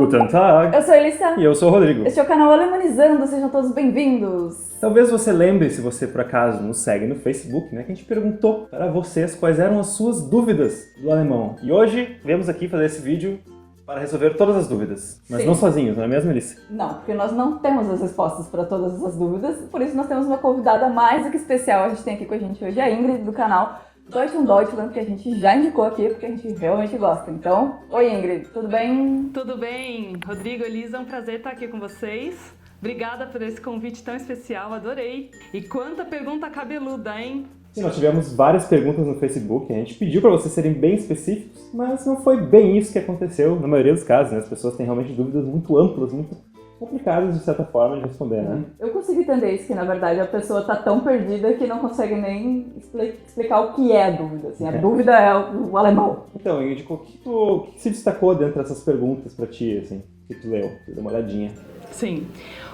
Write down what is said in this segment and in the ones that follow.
Guten Tag! Eu sou a Elissa. E eu sou o Rodrigo. Este é o canal Alemanizando, sejam todos bem-vindos. Talvez você lembre, se você por acaso nos segue no Facebook, né, que a gente perguntou para vocês quais eram as suas dúvidas do alemão. E hoje viemos aqui fazer esse vídeo para resolver todas as dúvidas. Mas Sim. Não sozinhos, não é mesmo, Elissa? Não, porque nós não temos as respostas para todas essas dúvidas, por isso nós temos uma convidada mais do que especial. A gente tem aqui com a gente hoje a Ingrid, do canal Deutschland, que a gente já indicou aqui, porque a gente realmente gosta. Então, oi Ingrid, tudo bem? Tudo bem? Rodrigo, Elisa, é um prazer estar aqui com vocês. Obrigada por esse convite tão especial, adorei. E quanta pergunta cabeluda, hein? Sim, nós tivemos várias perguntas no Facebook, a gente pediu para vocês serem bem específicos, mas não foi bem isso que aconteceu na maioria dos casos, né? As pessoas têm realmente dúvidas muito amplas, muito complicadas de certa forma de responder, né? Eu consigo entender isso, que na verdade a pessoa tá tão perdida que não consegue nem explicar o que é a dúvida. Assim, a dúvida é o alemão. Então, Ingrid, o que se destacou dentro dessas perguntas para ti, assim, que tu leu? Deu uma olhadinha. Sim.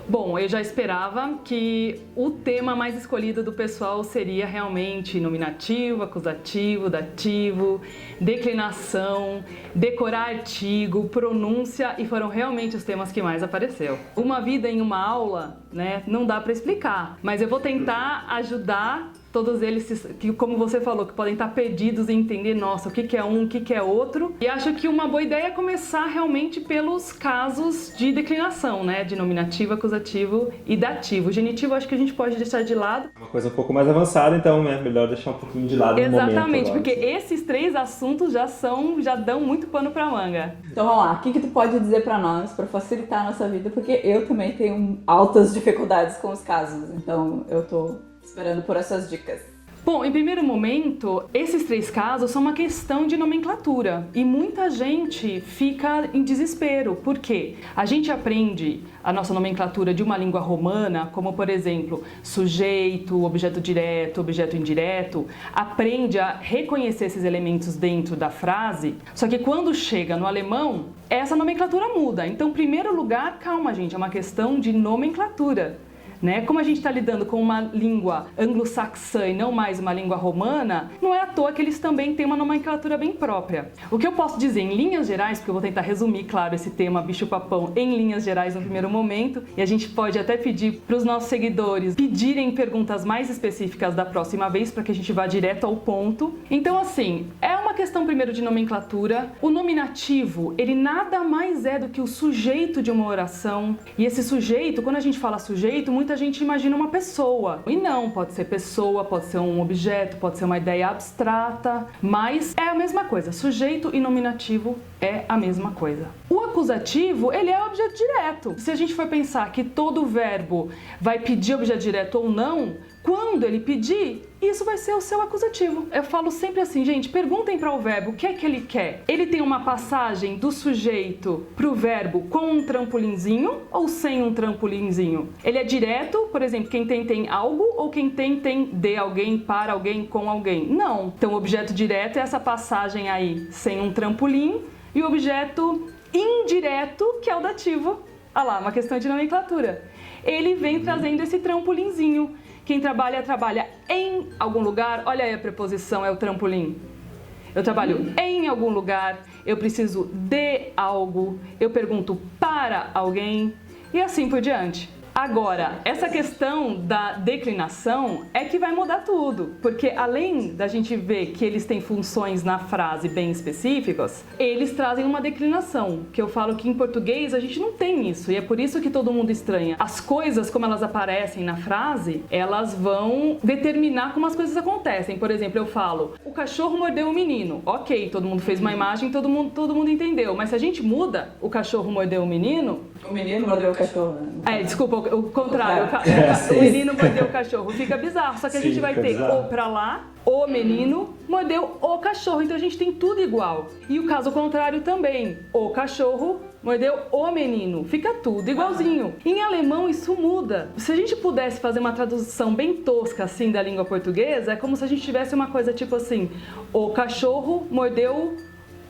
Bom, eu já esperava que o tema mais escolhido do pessoal seria realmente nominativo, acusativo, dativo, declinação, decorar artigo, pronúncia, e foram realmente os temas que mais apareceu. Uma vida em uma aula, né, não dá para explicar, mas eu vou tentar ajudar todos eles, que, como você falou, que podem estar perdidos em entender, nossa, o que é um, o que é outro. E acho que uma boa ideia é começar realmente pelos casos de declinação, né? De nominativo, acusativo e dativo. O genitivo acho que a gente pode deixar de lado. Uma coisa um pouco mais avançada, então é melhor deixar um pouquinho de lado no momento. Exatamente, Agora, porque assim. esses três assuntos já dão muito pano pra manga. Então vamos lá, o que tu pode dizer pra nós, pra facilitar a nossa vida, porque eu também tenho altas dificuldades com os casos, então eu tô esperando por essas dicas. Bom, em primeiro momento, esses três casos são uma questão de nomenclatura e muita gente fica em desespero. Por quê? A gente aprende a nossa nomenclatura de uma língua romana, como por exemplo, sujeito, objeto direto, objeto indireto, aprende a reconhecer esses elementos dentro da frase, só que quando chega no alemão, essa nomenclatura muda. Então, em primeiro lugar, calma gente, é uma questão de nomenclatura. Né? Como a gente está lidando com uma língua anglo-saxã e não mais uma língua romana, não é à toa que eles também têm uma nomenclatura bem própria. O que eu posso dizer em linhas gerais, porque eu vou tentar resumir, claro, esse tema bicho-papão em linhas gerais no primeiro momento, e a gente pode até pedir para os nossos seguidores pedirem perguntas mais específicas da próxima vez, para que a gente vá direto ao ponto. Então, assim, é uma questão primeiro de nomenclatura. O nominativo, ele nada mais é do que o sujeito de uma oração, e esse sujeito, quando a gente fala sujeito, muita gente imagina uma pessoa. E não, pode ser pessoa, pode ser um objeto, pode ser uma ideia abstrata, mas é a mesma coisa. Sujeito e nominativo é a mesma coisa. O acusativo, ele é objeto direto. Se a gente for pensar que todo verbo vai pedir objeto direto ou não, quando ele pedir, isso vai ser o seu acusativo. Eu falo sempre assim, gente, perguntem para o verbo o que é que ele quer. Ele tem uma passagem do sujeito para o verbo com um trampolinzinho ou sem um trampolinzinho? Ele é direto, por exemplo, quem tem algo, ou quem tem de alguém, para alguém, com alguém? Não. Então o objeto direto é essa passagem aí sem um trampolim, e o objeto indireto, que é o dativo, olha lá, uma questão de nomenclatura. Ele vem trazendo esse trampolinzinho. Quem trabalha em algum lugar, olha aí a preposição, é o trampolim. Eu trabalho em algum lugar, eu preciso de algo, eu pergunto para alguém e assim por diante. Agora, essa questão da declinação é que vai mudar tudo, porque além da gente ver que eles têm funções na frase bem específicas, eles trazem uma declinação, que eu falo que em português a gente não tem isso, e é por isso que todo mundo estranha. As coisas, como elas aparecem na frase, elas vão determinar como as coisas acontecem. Por exemplo, eu falo, o cachorro mordeu o menino. Ok, todo mundo fez uma imagem, todo mundo entendeu, mas se a gente muda, o cachorro mordeu o menino... O menino mordeu o cachorro. Desculpa, o contrário, o menino mordeu o cachorro, fica bizarro, só que a gente vai ter o pra lá, o menino mordeu o cachorro, então a gente tem tudo igual. E o caso contrário também, o cachorro mordeu o menino, fica tudo igualzinho. Em alemão isso muda. Se a gente pudesse fazer uma tradução bem tosca assim da língua portuguesa, é como se a gente tivesse uma coisa tipo assim, o cachorro mordeu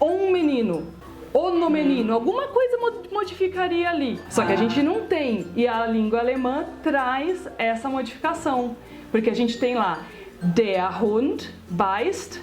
um menino. Ou no menino, alguma coisa modificaria ali. Só que a gente não tem. E a língua alemã traz essa modificação. Porque a gente tem lá, der Hund beißt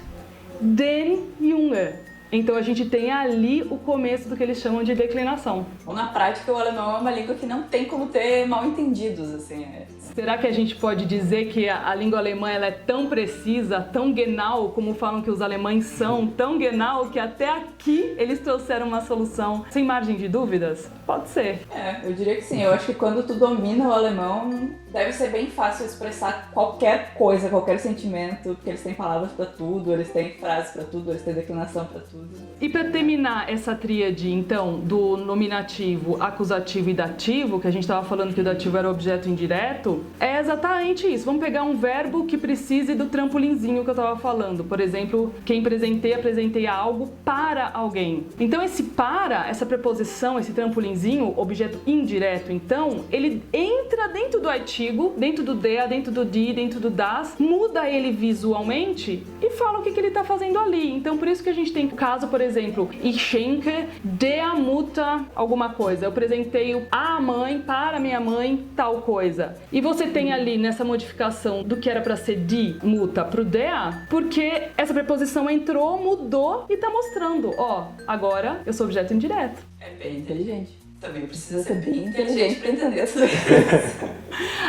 den Junge. Então a gente tem ali o começo do que eles chamam de declinação. Ou na prática, o alemão é uma língua que não tem como ter mal entendidos, assim. Será que a gente pode dizer que a língua alemã ela é tão precisa, tão genau, como falam que os alemães são, tão genau que até aqui eles trouxeram uma solução sem margem de dúvidas? Pode ser. Eu diria que sim. Eu acho que quando tu domina o alemão, deve ser bem fácil expressar qualquer coisa, qualquer sentimento, porque eles têm palavras pra tudo, eles têm frases pra tudo, eles têm declinação pra tudo. E para terminar essa tríade, então, do nominativo, acusativo e dativo, que a gente estava falando que o dativo era o objeto indireto, é exatamente isso. Vamos pegar um verbo que precise do trampolinzinho que eu estava falando. Por exemplo, quem apresentei algo para alguém. Então esse para, essa preposição, esse trampolinzinho, objeto indireto, então, ele entra dentro do artigo, dentro do der, dentro do die, dentro do das, muda ele visualmente e fala o que ele está fazendo ali. Então por isso que a gente tem o caso, por exemplo, ich schenke der Mutter alguma coisa. Eu apresentei a mãe para minha mãe tal coisa. E você tem ali nessa modificação do que era para ser die Mutter pro der, porque essa preposição entrou, mudou e tá mostrando, ó, agora eu sou objeto indireto. É bem inteligente. Também precisa ser bem inteligente para entender essas coisas.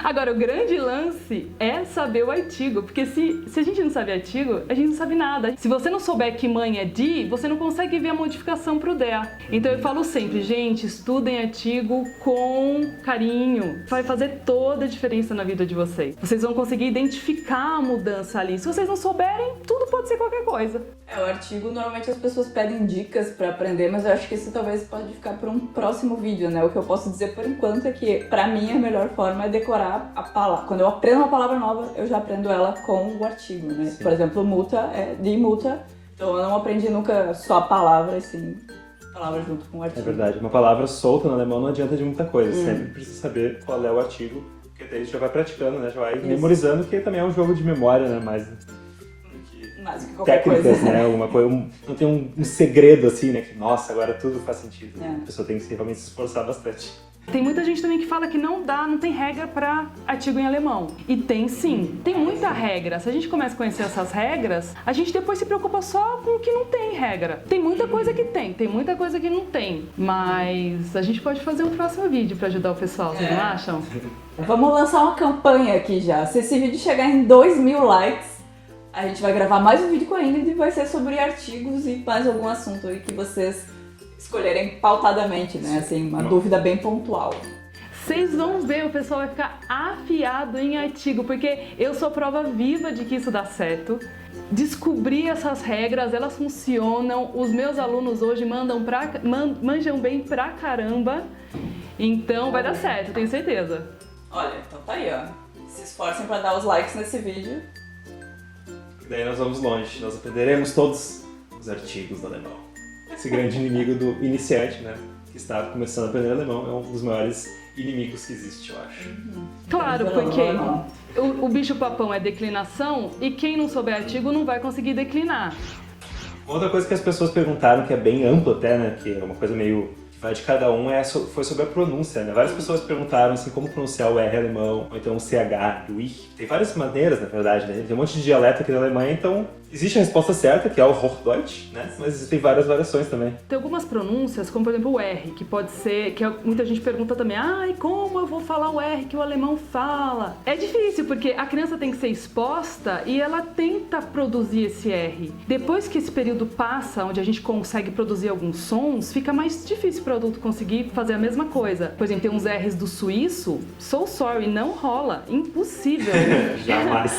Agora, o grande lance é saber o artigo, porque se a gente não sabe artigo, a gente não sabe nada. Se você não souber que mãe é die, você não consegue ver a modificação pro der. Então eu falo sempre, gente, estudem artigo com carinho. Vai fazer toda a diferença na vida de vocês. Vocês vão conseguir identificar a mudança ali. Se vocês não souberem, tudo pode ser qualquer coisa. O artigo, normalmente as pessoas pedem dicas para aprender, mas eu acho que isso talvez pode ficar para um próximo vídeo, né? O que eu posso dizer por enquanto é que, pra mim, a melhor forma é decorar a palavra. Quando eu aprendo uma palavra nova, eu já aprendo ela com o artigo, né? Sim. Por exemplo, Mutter é die Mutter, então eu não aprendi nunca só a palavra, assim, a palavra junto com o artigo. É verdade, uma palavra solta no alemão não adianta de muita coisa, sempre precisa saber qual é o artigo, porque daí já vai praticando, né? Já vai memorizando, que também é um jogo de memória, né? Mais que qualquer técnicas, coisa. Né? Alguma coisa, não tem um segredo assim, né? Que, nossa, agora tudo faz sentido. A pessoa tem que realmente se esforçar bastante. Tem muita gente também que fala que não tem regra para artigo em alemão. E tem sim, tem muita regra. Se a gente começa a conhecer essas regras, a gente depois se preocupa só com o que não tem regra. Tem muita coisa que tem muita coisa que não tem. Mas a gente pode fazer um próximo vídeo para ajudar o pessoal, vocês não acham? Vamos lançar uma campanha aqui já. Se esse vídeo chegar em 2.000 likes, a gente vai gravar mais um vídeo com a Ingrid e vai ser sobre artigos e mais algum assunto aí que vocês escolherem pautadamente, né? Assim, uma dúvida bem pontual. Vocês vão ver, o pessoal vai ficar afiado em artigo, porque eu sou prova viva de que isso dá certo. Descobri essas regras, elas funcionam. Os meus alunos hoje manjam bem pra caramba. Então vai dar certo, tenho certeza. Olha, então tá aí, ó. Se esforcem pra dar os likes nesse vídeo. E daí nós vamos longe, nós aprenderemos todos os artigos do alemão. Esse grande inimigo do iniciante, né, que está começando a aprender alemão, é um dos maiores inimigos que existe, eu acho. Claro, porque o bicho-papão é declinação e quem não souber artigo não vai conseguir declinar. Outra coisa que as pessoas perguntaram, que é bem amplo até, né, que é uma coisa meio vai de cada um, foi sobre a pronúncia, né? Várias pessoas perguntaram assim, como pronunciar o R alemão, ou então o CH, o I. Tem várias maneiras, na verdade, né? Tem um monte de dialeto aqui na Alemanha, então existe a resposta certa, que é o Hochdeutsch, né? Mas existem várias variações também. Tem algumas pronúncias, como por exemplo o R, que pode ser, que muita gente pergunta também, e como eu vou falar o R que o alemão fala? É difícil, porque a criança tem que ser exposta e ela tenta produzir esse R. Depois que esse período passa, onde a gente consegue produzir alguns sons, fica mais difícil para o adulto conseguir fazer a mesma coisa. Por exemplo, tem uns R's do suíço, so sorry, não rola, impossível. Jamais.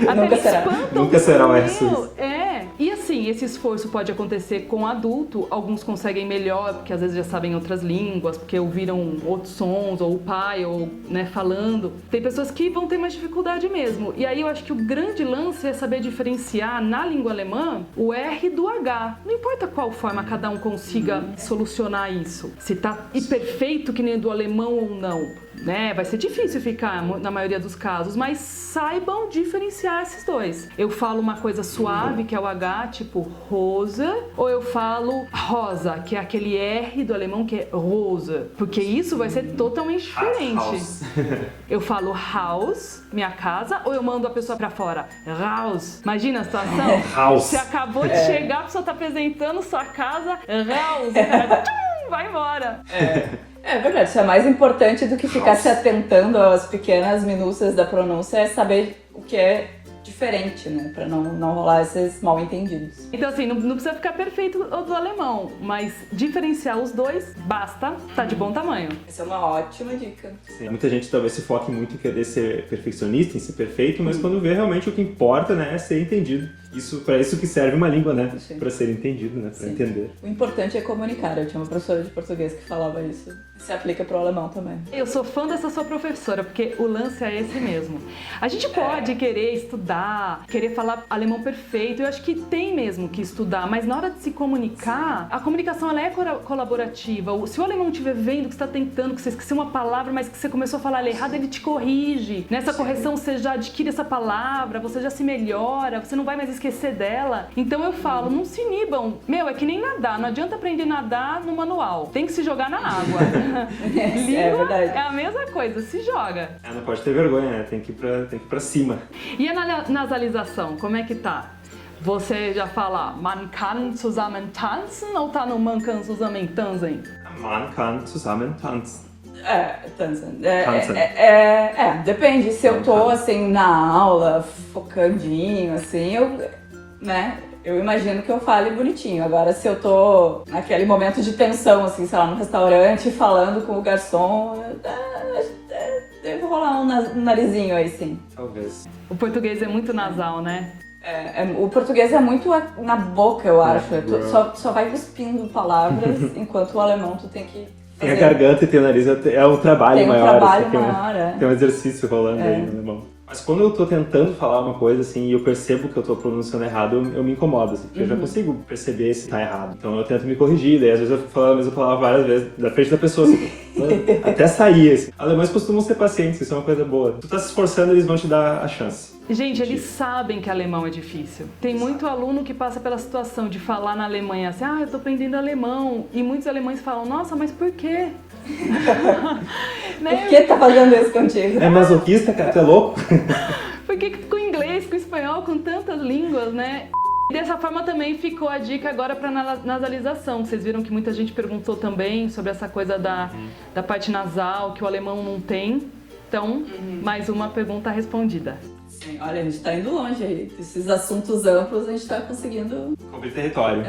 Até Nunca será um R suíço. E assim, esse esforço pode acontecer com adulto, alguns conseguem melhor, porque às vezes já sabem outras línguas, porque ouviram outros sons, ou o pai, ou né, falando. Tem pessoas que vão ter mais dificuldade mesmo. E aí eu acho que o grande lance é saber diferenciar na língua alemã o R do H. Não importa qual forma cada um consiga solucionar isso. Se tá perfeito que nem do alemão ou não. Né? Vai ser difícil ficar na maioria dos casos, mas saibam diferenciar esses dois. Eu falo uma coisa suave, que é o H, H, tipo Rose, ou eu falo rosa, que é aquele R do alemão que é Rose, porque isso vai ser totalmente diferente. Eu falo Haus, minha casa, ou eu mando a pessoa pra fora, Raus. Imagina a situação? House. Você acabou de chegar, a pessoa tá apresentando sua casa, Raus, vai embora. É verdade, isso é mais importante do que ficar se atentando às pequenas minúcias da pronúncia, é saber o que é diferente, né? Pra não rolar esses mal entendidos. Então assim, não precisa ficar perfeito o do alemão, mas diferenciar os dois, basta, tá de bom tamanho. Essa é uma ótima dica. Sim, muita gente talvez se foque muito em querer ser perfeccionista, em ser perfeito, mas quando vê realmente o que importa, né, é ser entendido. Para isso que serve uma língua, né? Sim. Para ser entendido, né? Para entender. O importante é comunicar. Eu tinha uma professora de português que falava isso. Se aplica pro alemão também. Eu sou fã dessa sua professora, porque o lance é esse mesmo. A gente pode querer estudar, querer falar alemão perfeito, eu acho que tem mesmo que estudar, mas na hora de se comunicar, a comunicação ela é colaborativa. Se o alemão estiver vendo que você está tentando, que você esqueceu uma palavra, mas que você começou a falar ela errado, ele te corrige. Nessa correção você já adquire essa palavra, você já se melhora, você não vai mais esquecer dela. Então eu falo, não se inibam. Meu, é que nem nadar, não adianta aprender a nadar no manual. Tem que se jogar na água. Língua verdade. é a mesma coisa, se joga. Não pode ter vergonha, né? Tem que ir pra cima. E a nasalização, como é que tá? Você já fala man kann zusammen tanzen ou tá no man kann zusammen tanzen? Man kann zusammen tanzen. Tanzen. Tanzen. Depende. Se eu tô, assim, na aula, focandinho, assim, eu imagino que eu fale bonitinho. Agora, se eu tô naquele momento de tensão, assim, sei lá, no restaurante, falando com o garçom, deve rolar um narizinho aí, sim. Talvez. O português é muito nasal, né? O português é muito na boca, eu acho. Só vai cuspindo palavras, enquanto o alemão tu tem que Tem a garganta e tem o nariz, é um trabalho maior. Tem um exercício rolando aí no alemão. Mas quando eu tô tentando falar uma coisa assim e eu percebo que eu tô pronunciando errado, eu me incomodo, assim, porque eu já consigo perceber se tá errado. Então eu tento me corrigir, daí às vezes eu fico falando a mesma palavra várias vezes da frente da pessoa, assim, até sair, assim. Alemães costumam ser pacientes, isso é uma coisa boa. Tu tá se esforçando, eles vão te dar a chance. Gente, eles sabem que alemão é difícil. Tem muito aluno que passa pela situação de falar na Alemanha assim, eu tô aprendendo alemão. E muitos alemães falam, nossa, mas por quê? Por que tá fazendo isso contigo? É masoquista, cara? Tu é louco? Porque com o inglês, com o espanhol, com tantas línguas, né? E dessa forma também ficou a dica agora para nasalização. Vocês viram que muita gente perguntou também sobre essa coisa da parte nasal, que o alemão não tem. Então, mais uma pergunta respondida. Sim, olha, a gente tá indo longe aí. Esses assuntos amplos a gente tá conseguindo... Cobrir território.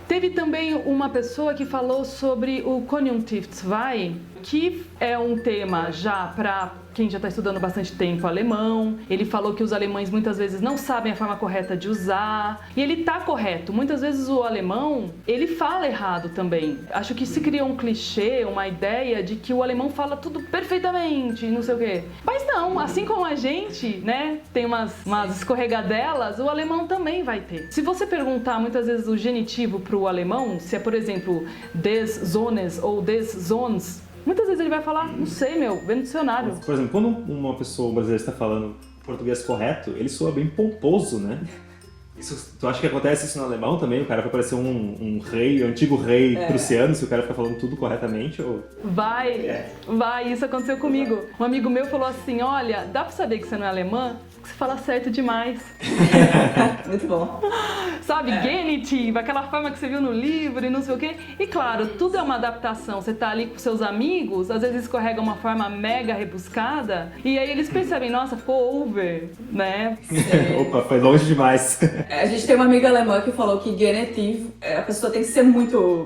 Teve também uma pessoa que falou sobre o Konjunktiv-2, que é um tema já para quem já está estudando bastante tempo alemão. Ele falou que os alemães muitas vezes não sabem a forma correta de usar. E ele tá correto. Muitas vezes o alemão, ele fala errado também. Acho que se criou um clichê, uma ideia de que o alemão fala tudo perfeitamente, não sei o quê. Mas não, assim como a gente, né, tem umas escorregadelas, o alemão também vai ter. Se você perguntar muitas vezes o genitivo pro alemão, se é, por exemplo, des Zones ou des Zons, muitas vezes ele vai falar, não sei, vê no dicionário. Por exemplo, quando uma pessoa brasileira está falando português correto, ele soa bem pomposo, né? Tu acha que acontece isso no alemão também? O cara vai parecer um rei, um antigo rei prussiano, se o cara ficar falando tudo corretamente? Ou... Vai, isso aconteceu comigo. Um amigo meu falou assim, olha, dá pra saber que você não é alemã? Porque você fala certo demais. Muito bom. Sabe, genitive, aquela forma que você viu no livro e não sei o quê. E claro, tudo é uma adaptação. Você tá ali com seus amigos, às vezes escorrega uma forma mega rebuscada, e aí eles percebem, nossa, ficou over, né? Opa, foi longe demais. A gente tem uma amiga alemã que falou que genitiv, a pessoa tem que ser muito,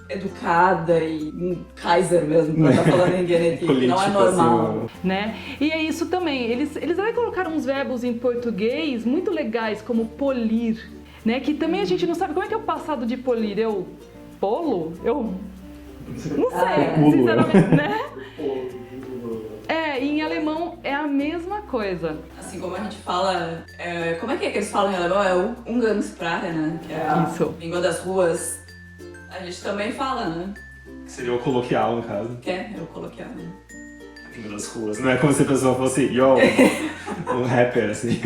educada e um Kaiser mesmo, pra estar falando em genitiv, não é normal. Assim, né? E é isso também, eles até colocaram uns verbos em português muito legais, como polir, né? Que também a gente não sabe como é que é o passado de polir. Polo? Não sei, sinceramente, né? Em alemão é a mesma coisa. Assim como a gente fala, como é que eles falam em alemão? É o Umgangssprache, né? Que é a língua das ruas. A gente também fala, né? Que seria o coloquial, no caso. É o coloquial. A língua das ruas. Não é como se a pessoa fosse, um rapper, assim.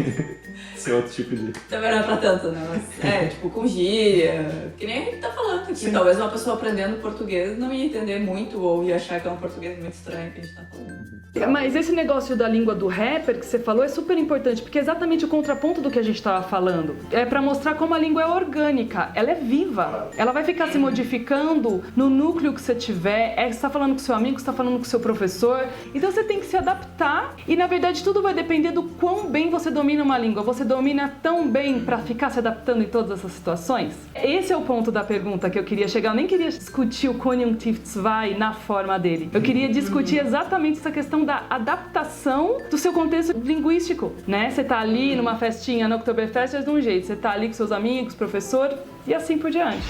Esse é outro tipo de... Também não é pra tanto, né? Mas tipo, com gíria, que nem a gente tá falando aqui. Talvez uma pessoa aprendendo português não ia entender muito ou ia achar que é um português muito estranho que a gente tá falando. Mas esse negócio da língua do rapper que você falou é super importante, porque é exatamente o contraponto do que a gente estava falando. É pra mostrar como a língua é orgânica, ela é viva. Ela vai ficar se modificando no núcleo que você tiver. Você tá falando com seu amigo, você tá falando com seu professor. Então você tem que se adaptar e, na verdade, tudo vai depender do quão bem você domina uma língua. Você domina tão bem pra ficar se adaptando em todas essas situações? Esse é o ponto da pergunta que eu queria chegar. Eu nem queria discutir o Konjunktivzwei na forma dele. Eu queria discutir exatamente essa questão da adaptação do seu contexto linguístico, né? Você tá ali numa festinha no Oktoberfest é de um jeito, você tá ali com seus amigos, professor e assim por diante.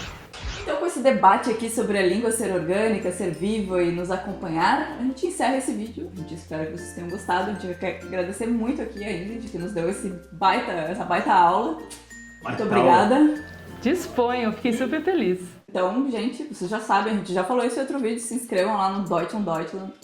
Então, com esse debate aqui sobre a língua ser orgânica, ser viva e nos acompanhar, a gente encerra esse vídeo. A gente espera que vocês tenham gostado. A gente quer agradecer muito aqui a Ingrid, que nos deu essa baita aula. Muito obrigada. Disponho, fiquei super feliz. Então, gente, vocês já sabem, a gente já falou isso em outro vídeo, se inscrevam lá no Deutschland,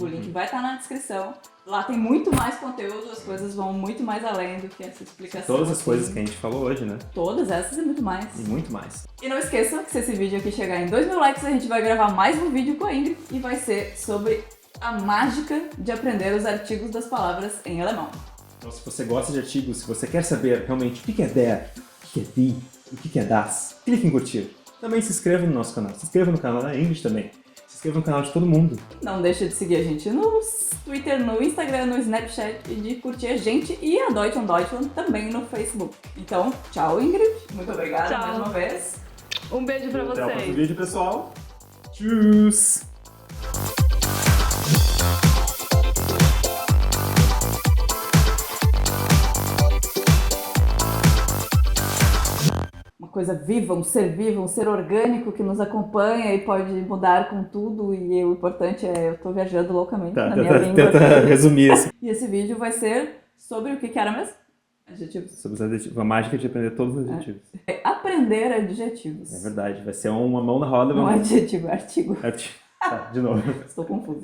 o link vai estar na descrição. Lá tem muito mais conteúdo, as coisas vão muito mais além do que essa explicação. Todas as coisas que a gente falou hoje, né? Todas essas e muito mais. E muito mais. E não esqueçam que se esse vídeo aqui chegar em 2.000 likes, a gente vai gravar mais um vídeo com a Ingrid e vai ser sobre a mágica de aprender os artigos das palavras em alemão. Então, se você gosta de artigos, se você quer saber realmente o que é der, o que é die, o que é das, clique em curtir. Também se inscreva no nosso canal. Se inscreva no canal da Ingrid também. Se inscreva no canal de todo mundo. Não deixa de seguir a gente no Twitter, no Instagram, no Snapchat e de curtir a gente e a Deutschland também no Facebook. Então, tchau, Ingrid. Muito obrigada Tchau. mais uma vez. Um beijo pra Até o próximo vocês. vídeo, pessoal. Tchau! Uma coisa viva, um ser orgânico que nos acompanha e pode mudar com tudo. E o importante é, eu tô viajando loucamente na minha língua. Tenta resumir isso. E esse vídeo vai ser sobre o que era mesmo? Adjetivos. Sobre os adjetivos. A mágica de aprender todos os adjetivos. É aprender adjetivos. É verdade. Vai ser uma mão na roda. Não é adjetivo, é artigo. Tá, de novo. Estou confusa.